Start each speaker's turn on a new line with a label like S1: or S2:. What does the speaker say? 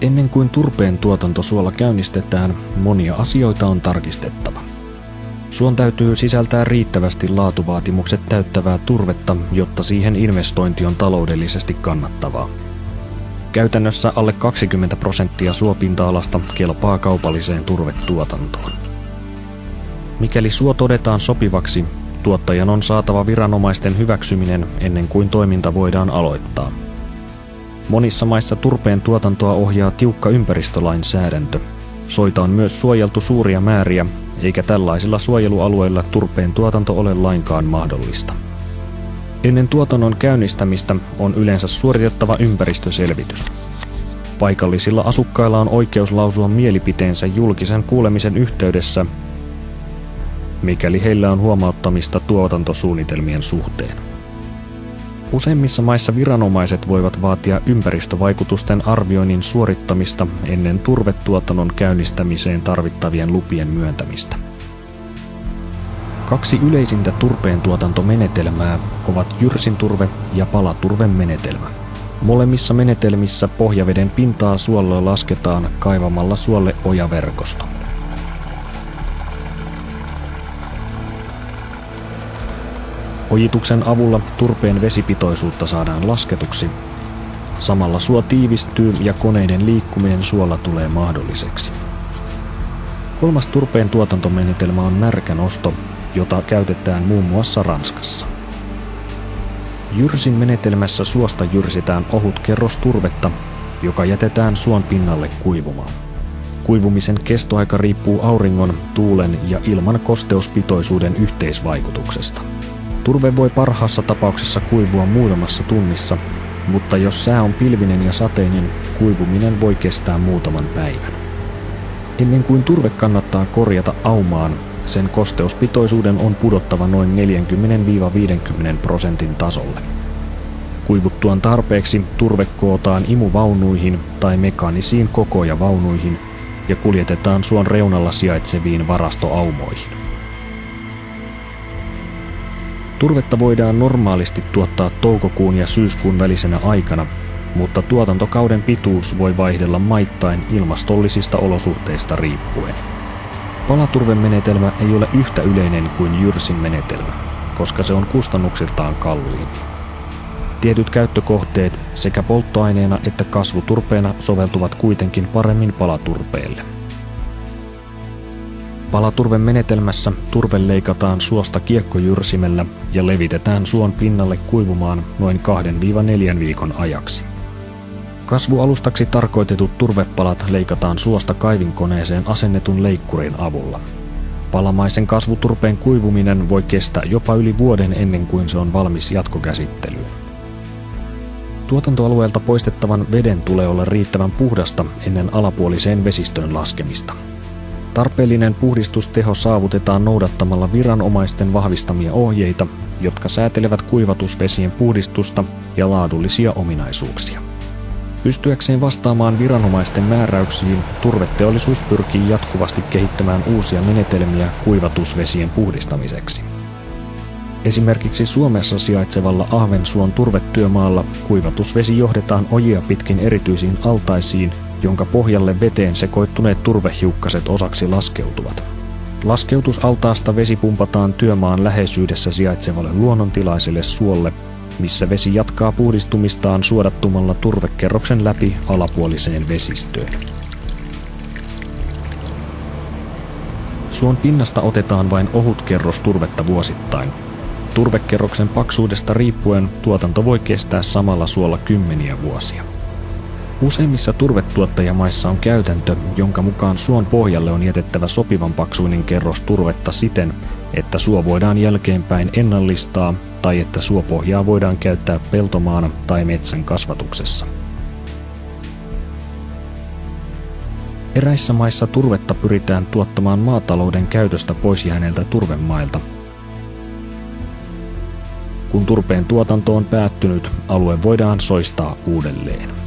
S1: Ennen kuin turpeen tuotanto suolla käynnistetään, monia asioita on tarkistettava. Suon täytyy sisältää riittävästi laatuvaatimukset täyttävää turvetta, jotta siihen investointi on taloudellisesti kannattavaa. Käytännössä alle 20% suopinta-alasta kelpaa kaupalliseen turvetuotantoon. Mikäli suo todetaan sopivaksi, tuottajan on saatava viranomaisten hyväksyminen ennen kuin toiminta voidaan aloittaa. Monissa maissa turpeen tuotantoa ohjaa tiukka ympäristölainsäädäntö. Soita on myös suojeltu suuria määriä, eikä tällaisilla suojelualueilla turpeen tuotanto ole lainkaan mahdollista. Ennen tuotannon käynnistämistä on yleensä suoritettava ympäristöselvitys. Paikallisilla asukkailla on oikeus lausua mielipiteensä julkisen kuulemisen yhteydessä, mikäli heillä on huomauttamista tuotantosuunnitelmien suhteen. Useimmissa maissa viranomaiset voivat vaatia ympäristövaikutusten arvioinnin suorittamista ennen turvetuotannon käynnistämiseen tarvittavien lupien myöntämistä. 2 yleisintä turpeen tuotantomenetelmää ovat jyrsinturve ja palaturvemenetelmä. Molemmissa menetelmissä pohjaveden pintaa suolla lasketaan kaivamalla suolle ojaverkosto. Ojituksen avulla turpeen vesipitoisuutta saadaan lasketuksi. Samalla suo tiivistyy ja koneiden liikkuminen suolla tulee mahdolliseksi. 3. turpeen tuotantomenetelmä on märkänosto, jota käytetään muun muassa Ranskassa. Jyrsin menetelmässä suosta jyrsitään ohut kerros turvetta, joka jätetään suon pinnalle kuivumaan. Kuivumisen kestoaika riippuu auringon, tuulen ja ilman kosteuspitoisuuden yhteisvaikutuksesta. Turve voi parhaassa tapauksessa kuivua muutamassa tunnissa, mutta jos sää on pilvinen ja sateinen, kuivuminen voi kestää muutaman päivän. Ennen kuin turve kannattaa korjata aumaan, sen kosteuspitoisuuden on pudottava noin 40–50% tasolle. Kuivuttuaan tarpeeksi turve kootaan imuvaunuihin tai mekaanisiin kokojavaunuihin ja kuljetetaan suon reunalla sijaitseviin varastoaumoihin. Turvetta voidaan normaalisti tuottaa toukokuun ja syyskuun välisenä aikana, mutta tuotantokauden pituus voi vaihdella maittain ilmastollisista olosuhteista riippuen. Palaturvemenetelmä ei ole yhtä yleinen kuin jyrsin menetelmä, koska se on kustannuksiltaan kalliimpi. Tietyt käyttökohteet sekä polttoaineena että kasvuturpeena soveltuvat kuitenkin paremmin palaturpeelle. Palaturvemenetelmässä turve leikataan suosta kiekkojyrsimellä ja levitetään suon pinnalle kuivumaan noin 2–4 viikon ajaksi. Kasvualustaksi tarkoitetut turvepalat leikataan suosta kaivinkoneeseen asennetun leikkurin avulla. Palamaisen kasvuturpeen kuivuminen voi kestää jopa yli vuoden ennen kuin se on valmis jatkokäsittelyyn. Tuotantoalueelta poistettavan veden tulee olla riittävän puhdasta ennen alapuoliseen vesistöön laskemista. Tarpeellinen puhdistusteho saavutetaan noudattamalla viranomaisten vahvistamia ohjeita, jotka säätelevät kuivatusvesien puhdistusta ja laadullisia ominaisuuksia. Pystyäkseen vastaamaan viranomaisten määräyksiin, turveteollisuus pyrkii jatkuvasti kehittämään uusia menetelmiä kuivatusvesien puhdistamiseksi. Esimerkiksi Suomessa sijaitsevalla Ahvensuon turvetyömaalla kuivatusvesi johdetaan ojia pitkin erityisiin altaisiin, jonka pohjalle veteen sekoittuneet turvehiukkaset osaksi laskeutuvat. Laskeutusaltaasta vesi pumpataan työmaan läheisyydessä sijaitsevalle luonnontilaiselle suolle, missä vesi jatkaa puhdistumistaan suodattumalla turvekerroksen läpi alapuoliseen vesistöön. Suon pinnasta otetaan vain ohut kerros turvetta vuosittain. Turvekerroksen paksuudesta riippuen tuotanto voi kestää samalla suolla kymmeniä vuosia. Useimmissa turvetuottajamaissa on käytäntö, jonka mukaan suon pohjalle on jätettävä sopivan paksuinen kerros turvetta siten, että suo voidaan jälkeenpäin ennallistaa tai että suopohjaa voidaan käyttää peltomaana tai metsän kasvatuksessa. Eräissä maissa turvetta pyritään tuottamaan maatalouden käytöstä pois jääneiltä turvemailta. Kun turpeen tuotanto on päättynyt, alue voidaan soistaa uudelleen.